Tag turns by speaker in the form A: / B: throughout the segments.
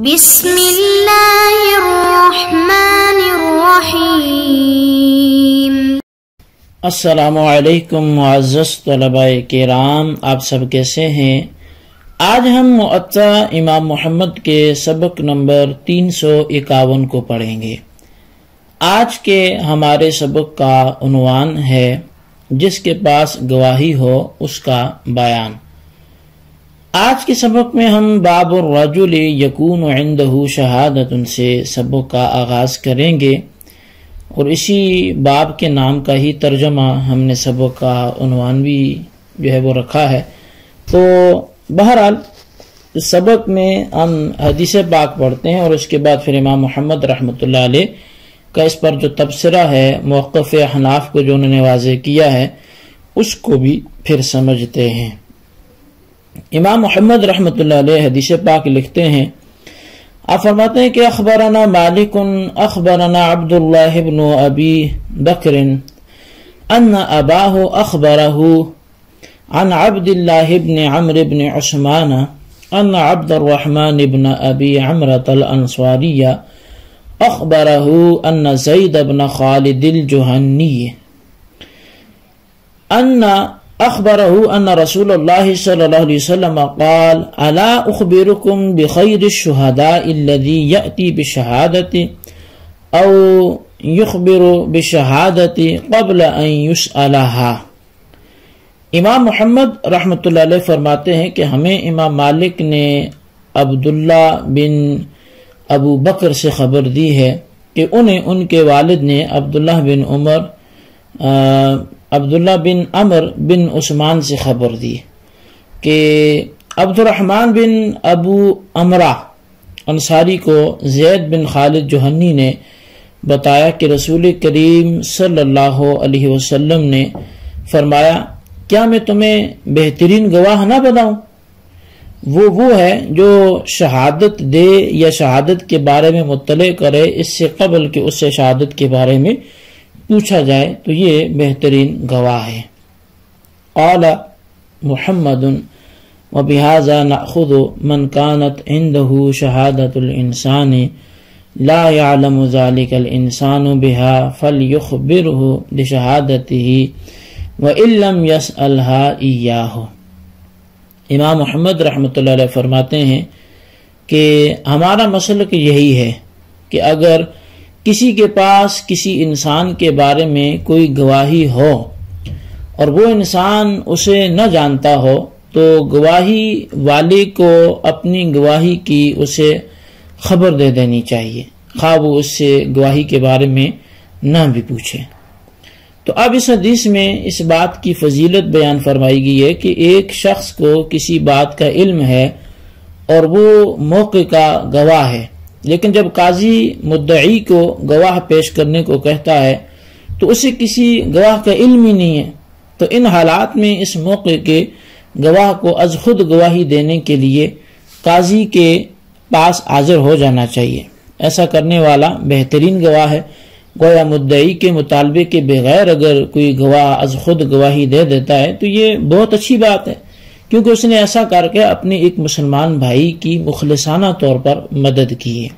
A: بسم اللہ الرحمن الرحیم۔
B: السلام علیکم معزز طلباء کرام، آپ سب کیسے ہیں؟ آج ہم معطا امام محمد کے سبق نمبر 351 کو پڑھیں گے۔ آج کے ہمارے سبق کا عنوان ہے جس کے پاس گواہی ہو اس کا بیان۔ آج کے سبق میں ہم باب الرجل یکون عندہ شہادۃ سے سبق کا آغاز کریں گے، اور اسی باب کے نام کا ہی ترجمہ ہم نے سبق کا عنوان بھی جو ہے وہ رکھا ہے۔ تو بہرحال اس سبق میں ہم حدیث پاک پڑھتے ہیں اور اس کے بعد پھر امام محمد رحمۃ اللہ علیہ کا اس پر جو تبصرہ ہے موقف احناف کو جو انہوں نے واضح کیا ہے اس کو بھی پھر سمجھتے ہیں۔ امام محمد رحمۃ اللہ علیہ حدیث پاک لکھتے ہیں، آپ فرماتے ہیں کہ اخبرنا مالک اخبرنا عبداللہ بن ابی بکر ان اباہ اخبرہ عن عبداللہ بن عمرو بن عثمان ان عبد الرحمن بن ابی عمرة الانصاری اخبرہ ان زید بن خالد الجہنی أخبره أن رسول الله صلى الله عليه وسلم قال ألا أخبركم بخير الشهداء الذي يأتي بالشهادة أو يخبر بالشهادة قبل أن يسألها۔ امام محمد رحمۃ اللہ علیہ فرماتے ہیں کہ ہمیں امام مالک نے عبداللہ بن ابو بکر سے خبر دی ہے کہ انہیں ان کے والد نے عبداللہ بن عمر بن عثمان سے خبر دی کہ عبد الرحمن بن ابو عمرہ انصاری کو زید بن خالد جوہنی نے بتایا کہ رسول کریم صلی اللہ علیہ وسلم نے فرمایا، کیا میں تمہیں بہترین گواہ نہ بتاؤں؟ وہ ہے جو شہادت دے یا شہادت کے بارے میں مطلع کرے اس سے قبل کہ اس سے شہادت کے بارے میں پوچھا جائے، تو یہ بہترین گواہ ہے۔ قال محمد وبهذا نأخذ من كانت عنده شهادة الإنسان لا يعلم ذلك الإنسان بها فليخبره بشهادته وإن لم يسألها إياه۔ امام محمد رحمۃ اللہ علیہ فرماتے ہیں کہ ہمارا مسلک یہی ہے کہ اگر کسی کے پاس کسی انسان کے بارے میں کوئی گواہی ہو اور وہ انسان اسے نہ جانتا ہو تو گواہی والے کو اپنی گواہی کی اسے خبر دے دینی چاہیے، خواہ وہ اس سے گواہی کے بارے میں نہ بھی پوچھے۔ تو اب اس حدیث میں اس بات کی فضیلت بیان فرمائی گئی ہے کہ ایک شخص کو کسی بات کا علم ہے اور وہ موقع کا گواہ ہے، لیکن جب قاضی مدعی کو گواہ پیش کرنے کو کہتا ہے تو اسے کسی گواہ کا علم ہی نہیں ہے، تو ان حالات میں اس موقع کے گواہ کو از خود گواہی دینے کے لیے قاضی کے پاس حاضر ہو جانا چاہیے۔ ایسا کرنے والا بہترین گواہ ہے۔ گویا مدعی کے مطالبے کے بغیر اگر کوئی گواہ از خود گواہی دے دیتا ہے تو یہ بہت اچھی بات ہے، کیونکہ اس نے ایسا کر کے اپنے ایک مسلمان بھائی کی مخلصانہ طور پر مدد کی ہے۔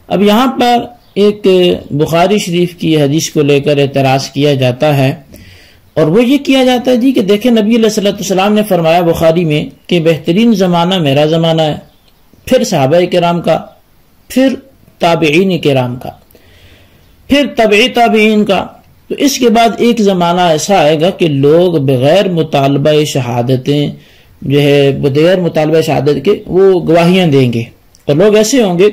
B: اب یہاں پر ایک بخاری شریف کی حدیث کو لے کر اعتراض کیا جاتا ہے، اور وہ یہ کیا جاتا ہے کہ دیکھیں نبی علیہ السلام نے فرمایا بخاری میں کہ بہترین زمانہ میرا زمانہ ہے، پھر صحابہ کرام کا، پھر تابعین کرام کا، پھر تبعی تابعین کا، تو اس کے بعد ایک زمانہ ایسا آئے گا کہ لوگ بغیر مطالبہ شہادتیں جو ہے بغیر مطالبہ شہادت کے وہ گواہیاں دیں گے، اور لوگ ایسے ہوں گے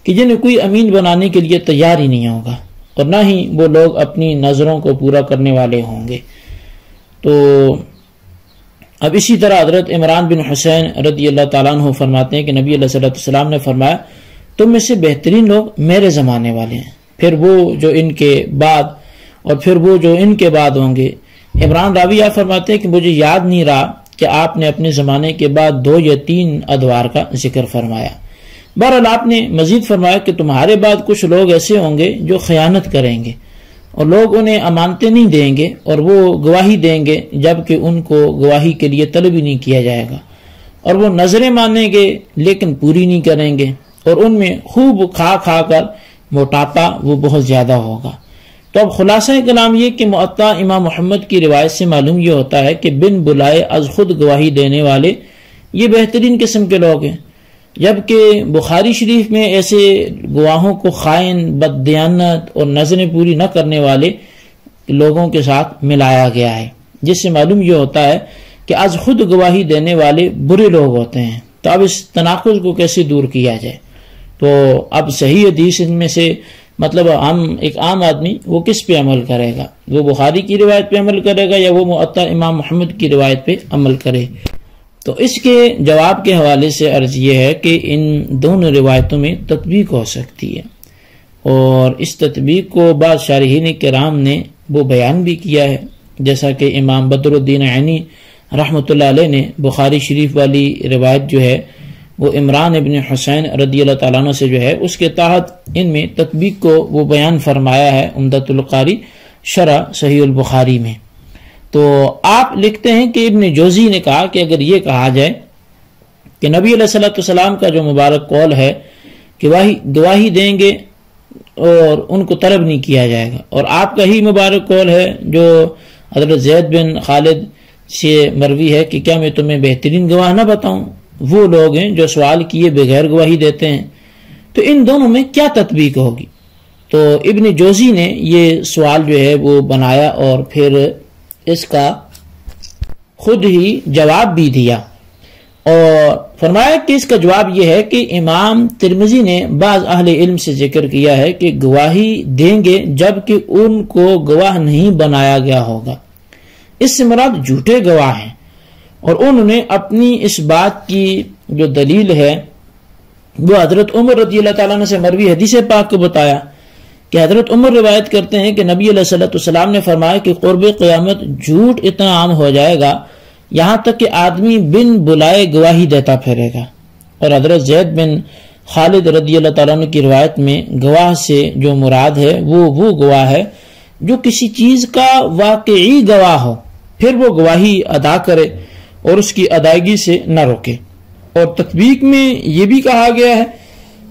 B: کہ جنہیں کوئی امین بنانے کے لیے تیار ہی نہیں ہوگا، اور نہ ہی وہ لوگ اپنی نظروں کو پورا کرنے والے ہوں گے۔ تو اب اسی طرح حضرت عمران بن حسین رضی اللہ تعالیٰ عنہ فرماتے ہیں کہ نبی علیہ السلام نے فرمایا، تم میں سے بہترین لوگ میرے زمانے والے ہیں، پھر وہ جو ان کے بعد، اور پھر وہ جو ان کے بعد ہوں گے۔ عمران راوی آپ فرماتے ہیں کہ مجھے یاد نہیں رہا کہ آپ نے اپنے زمانے کے بعد 2 یا 3 ادوار کا ذکر فرمایا۔ بہرحال آپ نے مزید فرمایا کہ تمہارے بعد کچھ لوگ ایسے ہوں گے جو خیانت کریں گے، اور لوگ انہیں امانتیں نہیں دیں گے، اور وہ گواہی دیں گے جبکہ ان کو گواہی کے لیے طلب ہی نہیں کیا جائے گا، اور وہ نظریں مانیں گے لیکن پوری نہیں کریں گے، اور ان میں خوب کھا کھا کر موٹاپا وہ بہت زیادہ ہوگا۔ تو اب خلاصہ کلام یہ کہ معطا امام محمد کی روایت سے معلوم یہ ہوتا ہے کہ بن بلائے از خود گواہی دینے والے یہ بہترین قسم کے لوگ ہیں، جبکہ بخاری شریف میں ایسے گواہوں کو خائن، بددیانت اور نظریں پوری نہ کرنے والے لوگوں کے ساتھ ملایا گیا ہے، جس سے معلوم یہ ہوتا ہے کہ از خود گواہی دینے والے برے لوگ ہوتے ہیں۔ تو اب اس تناقض کو کیسے دور کیا جائے؟ تو اب صحیح حدیث ان میں سے مطلب ایک عام آدمی وہ کس پہ عمل کرے گا؟ وہ بخاری کی روایت پہ عمل کرے گا یا وہ معطا امام محمد کی روایت پہ عمل کرے؟ تو اس کے جواب کے حوالے سے عرض یہ ہے کہ ان دونوں روایتوں میں تطبیق ہو سکتی ہے، اور اس تطبیق کو بعض شارحین کرام نے وہ بیان بھی کیا ہے، جیسا کہ امام بدر الدین عینی رحمۃ اللہ علیہ نے بخاری شریف والی روایت جو ہے وہ عمران ابن حسین رضی اللہ تعالیٰ عنہ سے جو ہے اس کے تحت ان میں تطبیق کو وہ بیان فرمایا ہے عمدۃ القاری شرح صحیح البخاری میں۔ تو آپ لکھتے ہیں کہ ابن جوزی نے کہا کہ اگر یہ کہا جائے کہ نبی علیہ الصلوۃ والسلام کا جو مبارک قول ہے کہ گواہی دیں گے اور ان کو طلب نہیں کیا جائے گا، اور آپ کا ہی مبارک قول ہے جو حضرت زید بن خالد سے مروی ہے کہ کیا میں تمہیں بہترین گواہ نہ بتاؤں؟ وہ لوگ ہیں جو سوال کیے بغیر گواہی دیتے ہیں، تو ان دونوں میں کیا تطبیق ہوگی؟ تو ابن جوزی نے یہ سوال جو ہے وہ بنایا اور پھر اس کا خود ہی جواب بھی دیا، اور فرمایا کہ اس کا جواب یہ ہے کہ امام ترمذی نے بعض اہل علم سے ذکر کیا ہے کہ گواہی دیں گے جبکہ ان کو گواہ نہیں بنایا گیا ہوگا، اس سے مراد جھوٹے گواہ ہیں، اور انہوں نے اپنی اس بات کی جو دلیل ہے وہ حضرت عمر رضی اللہ تعالیٰ عنہ سے مروی حدیث پاک کو بتایا کہ حضرت عمر روایت کرتے ہیں کہ نبی علیہ الصلوۃ والسلام نے فرمایا کہ قرب قیامت جھوٹ اتنا عام ہو جائے گا یہاں تک کہ آدمی بن بلائے گواہی دیتا پھرے گا، اور حضرت زید بن خالد رضی اللہ تعالیٰ عنہ کی روایت میں گواہ سے جو مراد ہے وہ گواہ ہے جو کسی چیز کا واقعی گواہ ہو، پھر وہ گواہی ادا کرے اور اس کی ادائیگی سے نہ روکے۔ اور تطبیق میں یہ بھی کہا گیا ہے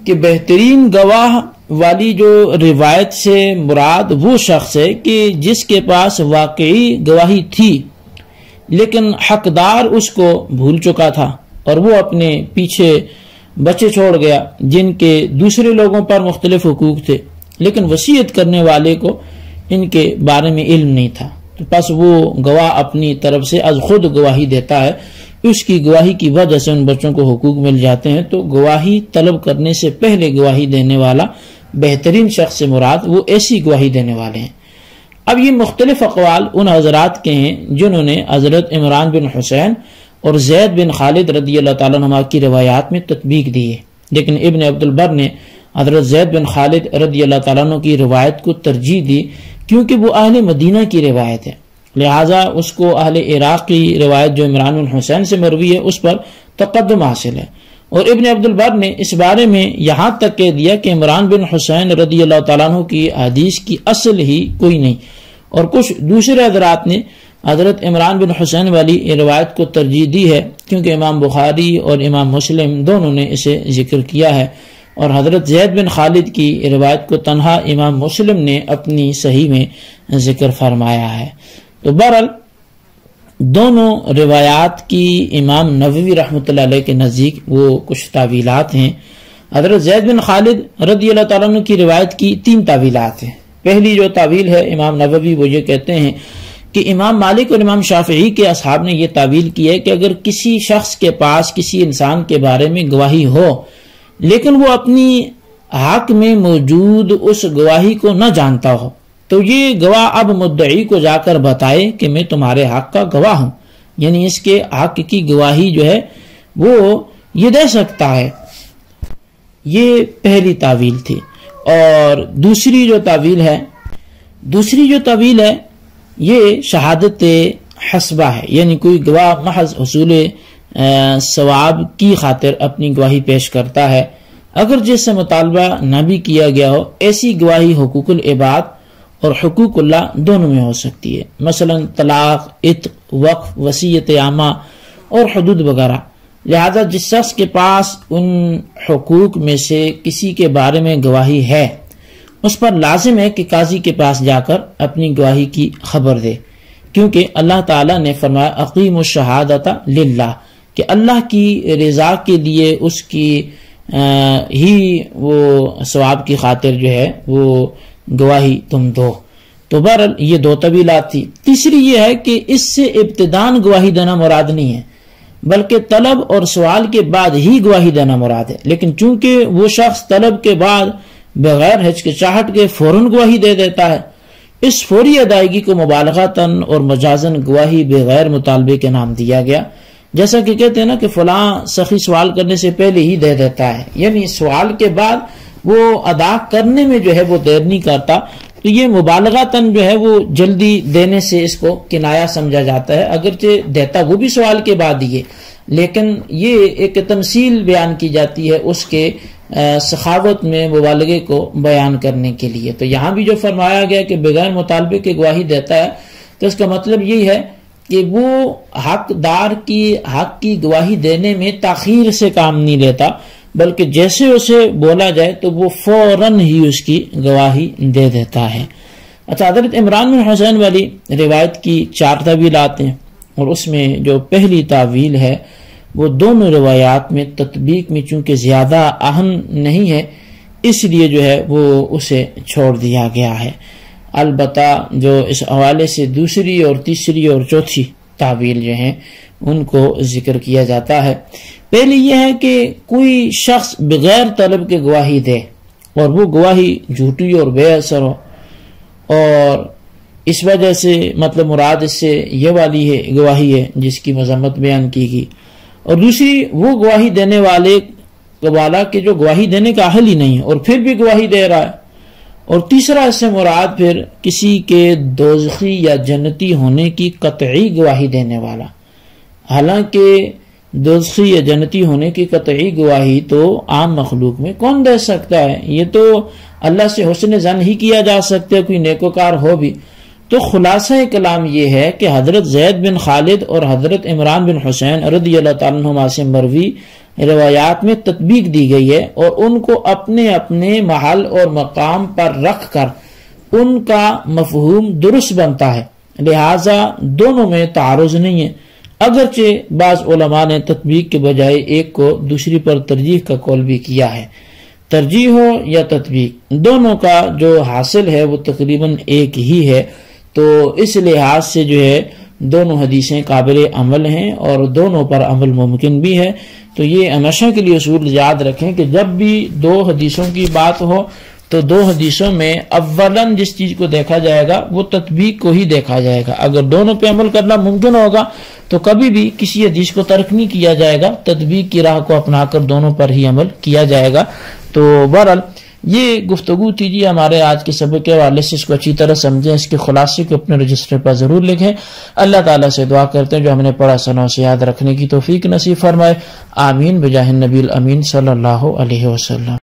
B: کہ بہترین گواہ والی جو روایت سے مراد وہ شخص ہے کہ جس کے پاس واقعی گواہی تھی لیکن حقدار اس کو بھول چکا تھا اور وہ اپنے پیچھے بچے چھوڑ گیا جن کے دوسرے لوگوں پر مختلف حقوق تھے، لیکن وصیت کرنے والے کو ان کے بارے میں علم نہیں تھا، تو پس وہ گواہ اپنی طرف سے از خود گواہی دیتا ہے، اس کی گواہی کی وجہ سے ان بچوں کو حقوق مل جاتے ہیں۔ تو گواہی طلب کرنے سے پہلے گواہی دینے والا بہترین شخص سے مراد وہ ایسی گواہی دینے والے ہیں۔ اب یہ مختلف اقوال ان حضرات کے ہیں جنہوں نے حضرت عمران بن حسین اور زید بن خالد رضی اللہ تعالیٰ عنہ کی روایات میں تطبیق دی ہے، لیکن ابن عبد البر نے حضرت زید بن خالد رضی اللہ تعالیٰ عنہ کی روایت کو ترجیح دی کیونکہ وہ اہل مدینہ کی روایت ہے، لہٰذا اس کو اہل عراق کی روایت جو عمران بن حسین سے مروی ہے اس پر تقدم حاصل ہے۔ اور ابن عبد البر نے اس بارے میں یہاں تک کہہ دیا کہ عمران بن حسین رضی اللہ تعالیٰ عنہ کی حدیث کی اصل ہی کوئی نہیں، اور کچھ دوسرے حضرات نے حضرت عمران بن حسین والی روایت کو ترجیح دی ہے کیونکہ امام بخاری اور امام مسلم دونوں نے اسے ذکر کیا ہے، اور حضرت زید بن خالد کی روایت کو تنہا امام مسلم نے اپنی صحیح میں ذکر فرمایا ہے۔ تو بہرحال دونوں روایات کی امام نووی رحمۃ اللہ علیہ کے نزدیک وہ کچھ تعویلات ہیں۔ حضرت زید بن خالد رضی اللہ تعالیٰ عنہ کی روایت کی 3 تعویلات ہیں۔ پہلی جو تعویل ہے امام نووی وہ یہ کہتے ہیں کہ امام مالک اور امام شافعی کے اصحاب نے یہ تعویل کی ہے کہ اگر کسی شخص کے پاس کسی انسان کے بارے میں گواہی ہو لیکن وہ اپنی حق میں موجود اس گواہی کو نہ جانتا ہو تو یہ گواہ اب مدعی کو جا کر بتائے کہ میں تمہارے حق کا گواہ ہوں، یعنی اس کے حق کی گواہی جو ہے وہ یہ دے سکتا ہے۔ یہ پہلی تعویل تھی۔ اور دوسری جو تعویل ہے یہ شہادت حسبہ ہے، یعنی کوئی گواہ محض حصول ثواب کی خاطر اپنی گواہی پیش کرتا ہے، اگر جس سے مطالبہ نہ بھی کیا گیا ہو۔ ایسی گواہی حقوق العباد اور حقوق اللہ دونوں میں ہو سکتی ہے، مثلا طلاق، عتق، وقف، وصیت عامہ اور حدود وغیرہ۔ لہذا جس شخص کے پاس ان حقوق میں سے کسی کے بارے میں گواہی ہے اس پر لازم ہے کہ قاضی کے پاس جا کر اپنی گواہی کی خبر دے، کیونکہ اللہ تعالیٰ نے فرمایا اقیم الشہادۃ للہ، کہ اللہ کی رضا کے لیے اس کی ہی وہ ثواب کی خاطر جو ہے وہ گواہی تم دو۔ تو بہرحال یہ دو طویلات تھی۔ تیسری یہ ہے کہ اس سے ابتداً گواہی دینا مراد نہیں ہے، بلکہ طلب اور سوال کے بعد ہی گواہی دینا مراد ہے، لیکن چونکہ وہ شخص طلب کے بعد بغیر ہچکچاہٹ کے فوراً گواہی دے دیتا ہے، اس فوری ادائیگی کو مبالغتاً اور مجازاً گواہی بغیر مطالبے کے نام دیا گیا، جیسا کہ کہتے ہیں نا کہ فلاں سخی سوال کرنے سے پہلے ہی دے دیتا ہے، یعنی سوال کے بعد وہ ادا کرنے میں جو ہے وہ دیر نہیں کرتا، تو یہ مبالغتاً جو ہے وہ جلدی دینے سے اس کو کنایا سمجھا جاتا ہے، اگرچہ دیتا وہ بھی سوال کے بعد ہی ہے، لیکن یہ ایک تمثیل بیان کی جاتی ہے اس کے سخاوت میں مبالغے کو بیان کرنے کے لیے۔ تو یہاں بھی جو فرمایا گیا کہ بغیر مطالبے کے گواہی دیتا ہے، تو اس کا مطلب یہی ہے کہ وہ حقدار کی حق کی گواہی دینے میں تاخیر سے کام نہیں لیتا، بلکہ جیسے اسے بولا جائے تو وہ فوراً ہی اس کی گواہی دے دیتا ہے۔ اچھا، حضرت عمران بن حسین والی روایت کی 4 تعویلات ہیں، اور اس میں جو پہلی تعویل ہے وہ دونوں روایات میں تطبیق میں چونکہ زیادہ اہم نہیں ہے، اس لیے جو ہے وہ اسے چھوڑ دیا گیا ہے۔ البتہ جو اس حوالے سے دوسری اور تیسری اور چوتھی تعویل جو ہیں ان کو ذکر کیا جاتا ہے۔ پہلی یہ ہے کہ کوئی شخص بغیر طلب کے گواہی دے اور وہ گواہی جھوٹی اور بے اثر ہو، اور اس وجہ سے مطلب مراد اس سے یہ والی ہے گواہی ہے جس کی مذمت بیان کی گئی، اور دوسری وہ گواہی دینے والا کہ جو گواہی دینے کا اہل ہی نہیں ہے اور پھر بھی گواہی دے رہا ہے، اور تیسرا اس سے مراد پھر کسی کے دوزخی یا جنتی ہونے کی قطعی گواہی دینے والا۔ حالانکہ دوزخی یا جنتی ہونے کی قطعی گواہی تو عام مخلوق میں کون دے سکتا ہے، یہ تو اللہ سے حسن ظن ہی کیا جا سکتا ہے، کوئی نیکوکار ہو بھی۔ تو خلاصہ کلام یہ ہے کہ حضرت زید بن خالد اور حضرت عمران بن حسین رضی اللہ تعالیٰ عنہما سے مروی روایات میں تطبیق دی گئی ہے، اور ان کو اپنے اپنے محل اور مقام پر رکھ کر ان کا مفہوم درست بنتا ہے، لہذا دونوں میں تعارض نہیں ہے، اگرچہ بعض علماء نے تطبیق کے بجائے ایک کو دوسری پر ترجیح کا قول بھی کیا ہے۔ ترجیح ہو یا تطبیق، دونوں کا جو حاصل ہے وہ تقریباً ایک ہی ہے، تو اس لحاظ سے جو ہے دونوں حدیثیں قابل عمل ہیں اور دونوں پر عمل ممکن بھی ہے۔ تو یہ ہمیشہ کے لیے اصول یاد رکھیں کہ جب بھی 2 حدیثوں کی بات ہو تو 2 حدیثوں میں اولاً جس چیز کو دیکھا جائے گا وہ تطبیق کو ہی دیکھا جائے گا۔ اگر دونوں پہ عمل کرنا ممکن ہوگا تو کبھی بھی کسی حدیث کو ترک نہیں کیا جائے گا، تطبیق کی راہ کو اپنا کر دونوں پر ہی عمل کیا جائے گا۔ تو بہرحال یہ گفتگو تھی جی ہمارے آج کے سبق کے حوالے سے، اس کو اچھی طرح سمجھیں، اس کے خلاصے کو اپنے رجسٹر پر ضرور لکھیں۔ اللہ تعالیٰ سے دعا کرتے ہیں جو ہم نے پڑھا سنوں سے یاد رکھنے کی توفیق نصیب فرمائے، آمین بجاہ النبی الامین صلی اللہ علیہ وسلم۔